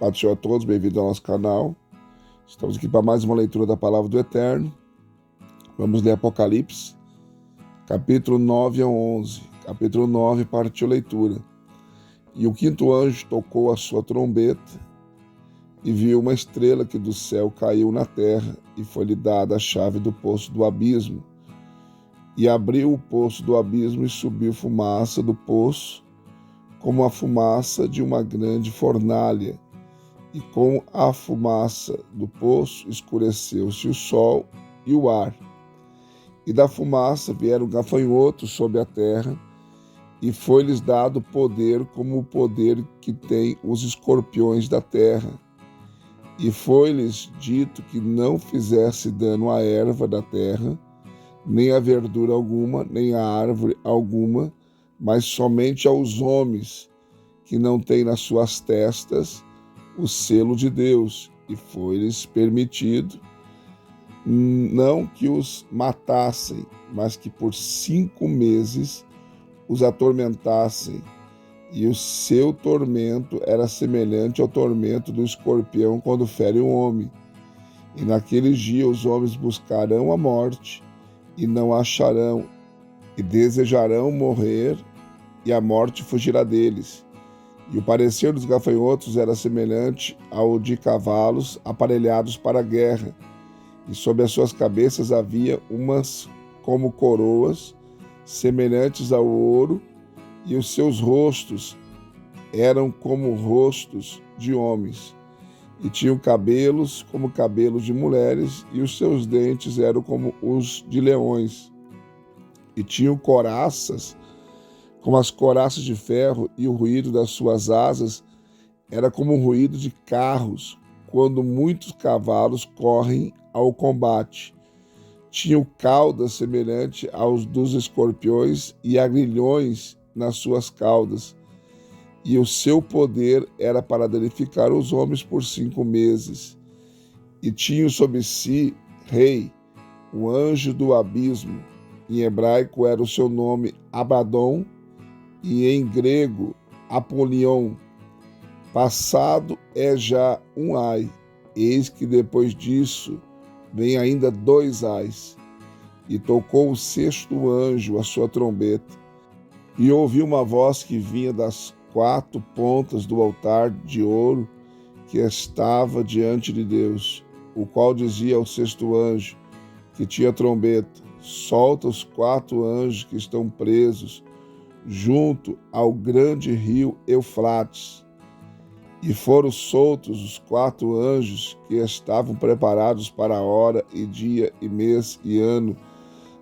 Paz do Senhor a todos, bem-vindo ao nosso canal. Estamos aqui para mais uma leitura da Palavra do Eterno. Vamos ler Apocalipse, capítulo 9 a 11. Capítulo 9, partiu a leitura. E o quinto anjo tocou a sua trombeta e viu uma estrela que do céu caiu na terra e foi-lhe dada a chave do poço do abismo. E abriu o poço do abismo e subiu fumaça do poço, como a fumaça de uma grande fornalha. E com a fumaça do poço escureceu-se o sol e o ar. E da fumaça vieram gafanhotos sobre a terra, e foi-lhes dado poder como o poder que tem os escorpiões da terra. E foi-lhes dito que não fizesse dano à erva da terra, nem a verdura alguma, nem a árvore alguma, mas somente aos homens que não têm nas suas testas o selo de Deus, e foi-lhes permitido não que os matassem, mas que por 5 meses os atormentassem, e o seu tormento era semelhante ao tormento do escorpião quando fere um homem. E naqueles dias os homens buscarão a morte, e não a acharão, e desejarão morrer, e a morte fugirá deles. E o parecer dos gafanhotos era semelhante ao de cavalos aparelhados para a guerra, e sobre as suas cabeças havia umas como coroas, semelhantes ao ouro, e os seus rostos eram como rostos de homens, e tinham cabelos como cabelos de mulheres, e os seus dentes eram como os de leões, e tinham coraças como as coraças de ferro, e o ruído das suas asas era como o ruído de carros, quando muitos cavalos correm ao combate. Tinham caudas semelhantes aos dos escorpiões e agrilhões nas suas caudas, e o seu poder era para danificar os homens por 5 meses. E tinham sobre si rei, o anjo do abismo. Em hebraico era o seu nome Abaddon, e em grego Apolion. Passado é já um ai, eis que depois disso vem ainda 2 ais. E tocou o 6º anjo a sua trombeta, e ouviu uma voz que vinha das 4 pontas do altar de ouro que estava diante de Deus, o qual dizia ao 6º anjo, que tinha trombeta: solta os 4 anjos que estão presos junto ao grande rio Eufrates. E foram soltos os 4 anjos que estavam preparados para a hora e dia e mês e ano,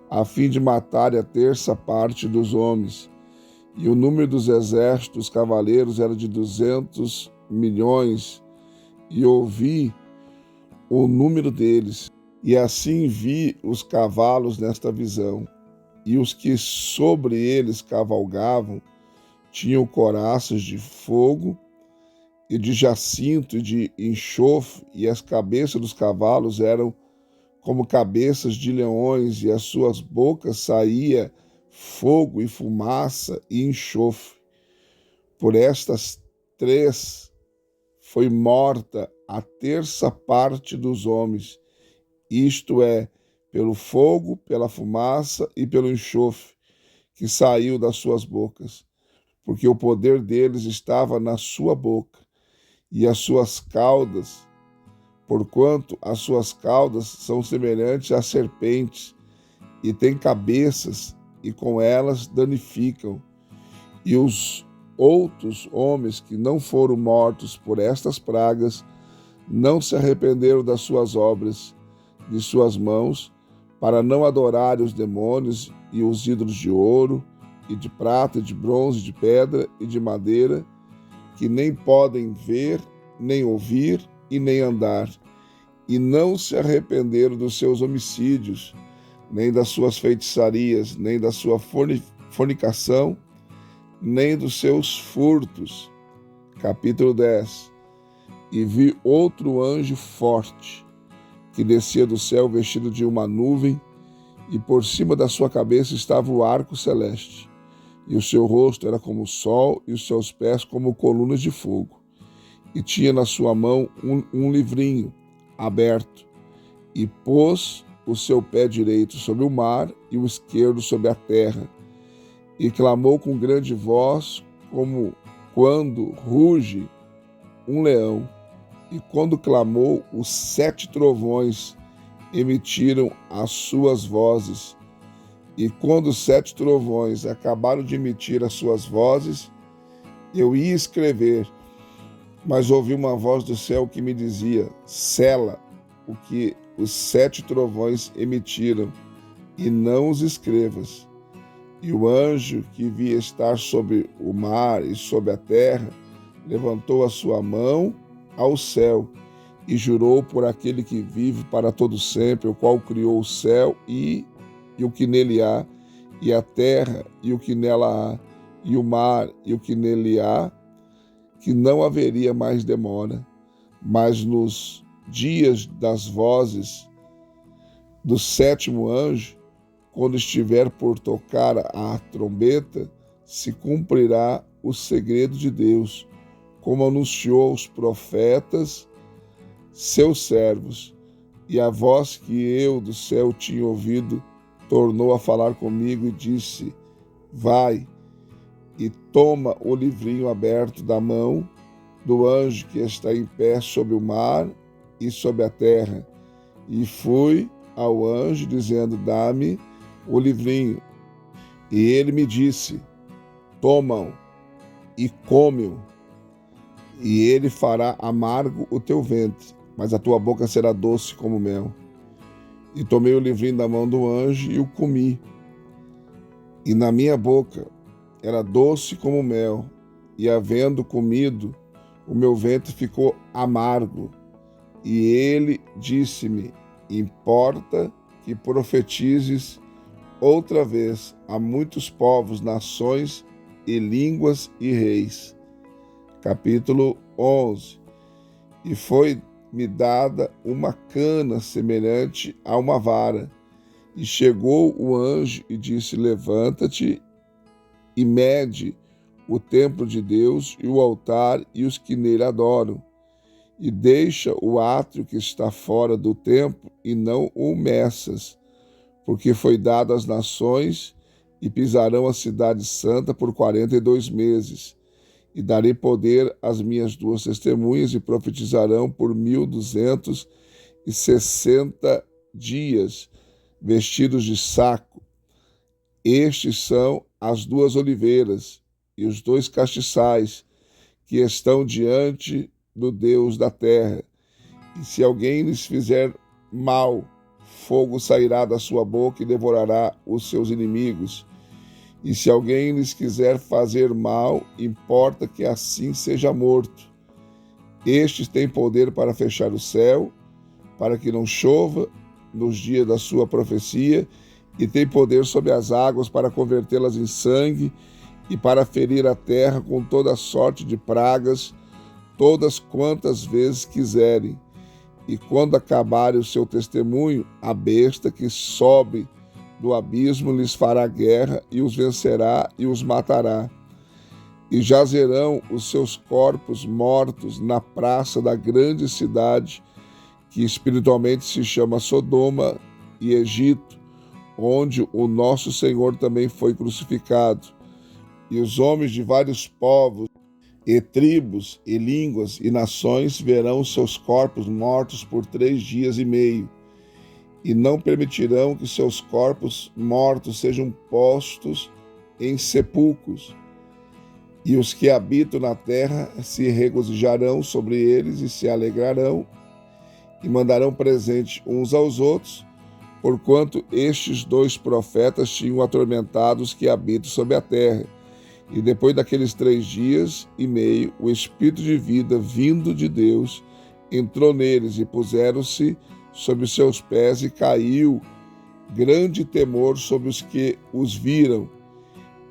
a fim de matarem a 1/3 parte dos homens. E o número dos exércitos dos cavaleiros era de 200 milhões, e ouvi o número deles. E assim vi os cavalos nesta visão, e os que sobre eles cavalgavam tinham coraças de fogo e de jacinto e de enxofre, e as cabeças dos cavalos eram como cabeças de leões, e as suas bocas saía fogo e fumaça e enxofre. Por estas 3 foi morta a 1/3 parte dos homens, isto é, pelo fogo, pela fumaça e pelo enxofre que saiu das suas bocas, porque o poder deles estava na sua boca, e as suas caudas, porquanto as suas caudas são semelhantes a serpentes, e têm cabeças, e com elas danificam. E os outros homens que não foram mortos por estas pragas não se arrependeram das suas obras, de suas mãos, para não adorarem os demônios e os ídolos de ouro, e de prata, e de bronze, de pedra e de madeira, que nem podem ver, nem ouvir e nem andar. E não se arrependeram dos seus homicídios, nem das suas feitiçarias, nem da sua fornicação, nem dos seus furtos. Capítulo 10. E vi outro anjo forte, que descia do céu vestido de uma nuvem, e por cima da sua cabeça estava o arco celeste, e o seu rosto era como o sol, e os seus pés como colunas de fogo. e tinha na sua mão um livrinho aberto, e pôs o seu pé direito sobre o mar e o esquerdo sobre a terra, e clamou com grande voz, como quando ruge um leão. E quando clamou, os 7 trovões emitiram as suas vozes. E quando os 7 trovões acabaram de emitir as suas vozes, eu ia escrever, mas ouvi uma voz do céu que me dizia: sela o que os 7 trovões emitiram, e não os escrevas. E o anjo que via estar sobre o mar e sobre a terra levantou a sua mão ao céu e jurou por aquele que vive para todo sempre, o qual criou o céu e o que nele há, e a terra e o que nela há, e o mar e o que nele há, que não haveria mais demora, mas nos dias das vozes do 7º anjo, quando estiver por tocar a trombeta, se cumprirá o segredo de Deus, como anunciou aos profetas, seus servos. E a voz que eu do céu tinha ouvido tornou a falar comigo e disse: vai e toma o livrinho aberto da mão do anjo que está em pé sobre o mar e sobre a terra. E fui ao anjo dizendo: dá-me o livrinho. E ele me disse: toma-o e come-o, e ele fará amargo o teu ventre, mas a tua boca será doce como mel. E tomei o livrinho da mão do anjo e o comi. E na minha boca era doce como mel, e havendo comido, o meu ventre ficou amargo. E ele disse-me: importa que profetizes outra vez a muitos povos, nações e línguas e reis. Capítulo 11. E foi-me dada uma cana semelhante a uma vara, e chegou o anjo e disse: levanta-te e mede o templo de Deus e o altar e os que nele adoram, e deixa o átrio que está fora do templo e não o meças, porque foi dado às nações, e pisarão a cidade santa por 42 meses. E darei poder às minhas 2 testemunhas, e profetizarão por 1260 dias, vestidos de saco. Estes são as 2 oliveiras e os 2 castiçais que estão diante do Deus da terra. E se alguém lhes fizer mal, fogo sairá da sua boca e devorará os seus inimigos. E se alguém lhes quiser fazer mal, importa que assim seja morto. Estes têm poder para fechar o céu, para que não chova nos dias da sua profecia, e têm poder sobre as águas para convertê-las em sangue, e para ferir a terra com toda sorte de pragas, todas quantas vezes quiserem. E quando acabarem o seu testemunho, a besta que sobe do abismo lhes fará guerra, e os vencerá e os matará. E jazerão os seus corpos mortos na praça da grande cidade, que espiritualmente se chama Sodoma e Egito, onde o nosso Senhor também foi crucificado. E os homens de vários povos, e tribos, e línguas, e nações verão seus corpos mortos por 3 dias e meio, e não permitirão que seus corpos mortos sejam postos em sepulcros. E os que habitam na terra se regozijarão sobre eles e se alegrarão, e mandarão presente uns aos outros, porquanto estes 2 profetas tinham atormentado os que habitam sobre a terra. E depois daqueles 3 dias e meio, o Espírito de vida vindo de Deus entrou neles, e puseram-se sobre os seus pés, e caiu grande temor sobre os que os viram,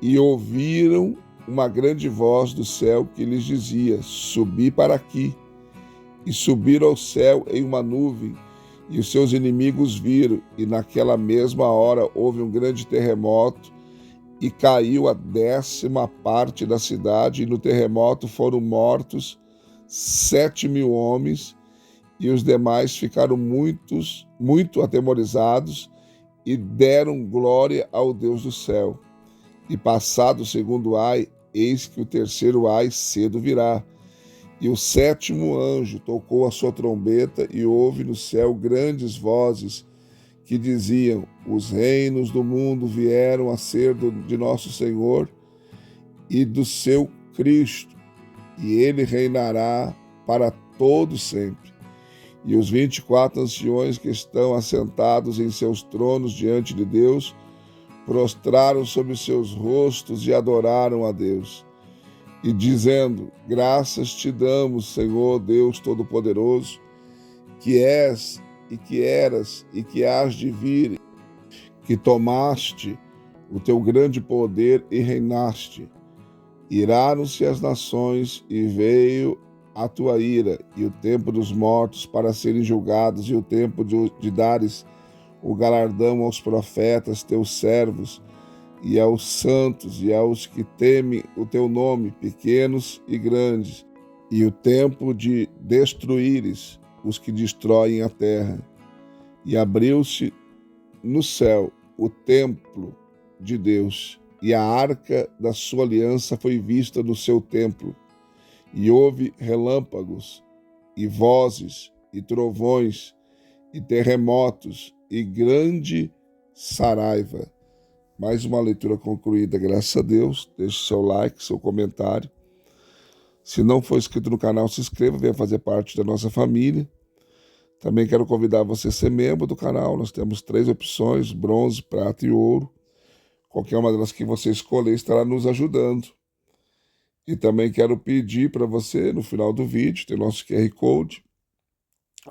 e ouviram uma grande voz do céu que lhes dizia: subi para aqui. E subiram ao céu em uma nuvem, e os seus inimigos viram, e naquela mesma hora houve um grande terremoto, e caiu a 10ª parte da cidade, e no terremoto foram mortos 7.000 homens, e os demais ficaram muito atemorizados e deram glória ao Deus do céu. E passado o segundo ai, eis que o terceiro ai cedo virá. E o 7º anjo tocou a sua trombeta, e houve no céu grandes vozes que diziam: os reinos do mundo vieram a ser de nosso Senhor e do seu Cristo, e ele reinará para todo sempre. E os 24 anciões que estão assentados em seus tronos diante de Deus prostraram sobre seus rostos e adoraram a Deus, e dizendo: graças te damos, Senhor Deus Todo-Poderoso, que és e que eras e que hás de vir, que tomaste o teu grande poder e reinaste. Iraram-se as nações e veio a tua ira e o tempo dos mortos para serem julgados, e o tempo de dares o galardão aos profetas, teus servos, e aos santos, e aos que temem o teu nome, pequenos e grandes, e o tempo de destruíres os que destroem a terra. E abriu-se no céu o templo de Deus, e a arca da sua aliança foi vista no seu templo. E houve relâmpagos, e vozes, e trovões, e terremotos, e grande saraiva. Mais uma leitura concluída, graças a Deus. Deixe seu like, seu comentário. Se não for inscrito no canal, se inscreva, venha fazer parte da nossa família. Também quero convidar você a ser membro do canal. Nós temos 3 opções: bronze, prata e ouro. Qualquer uma delas que você escolher estará nos ajudando. E também quero pedir para você, no final do vídeo, tem nosso QR Code.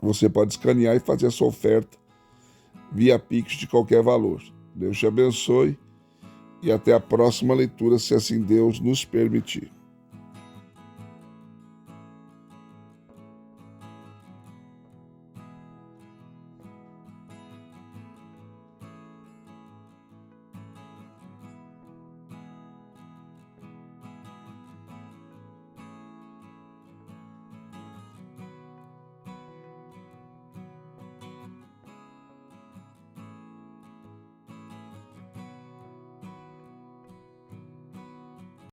Você pode escanear e fazer a sua oferta via Pix de qualquer valor. Deus te abençoe e até a próxima leitura, se assim Deus nos permitir.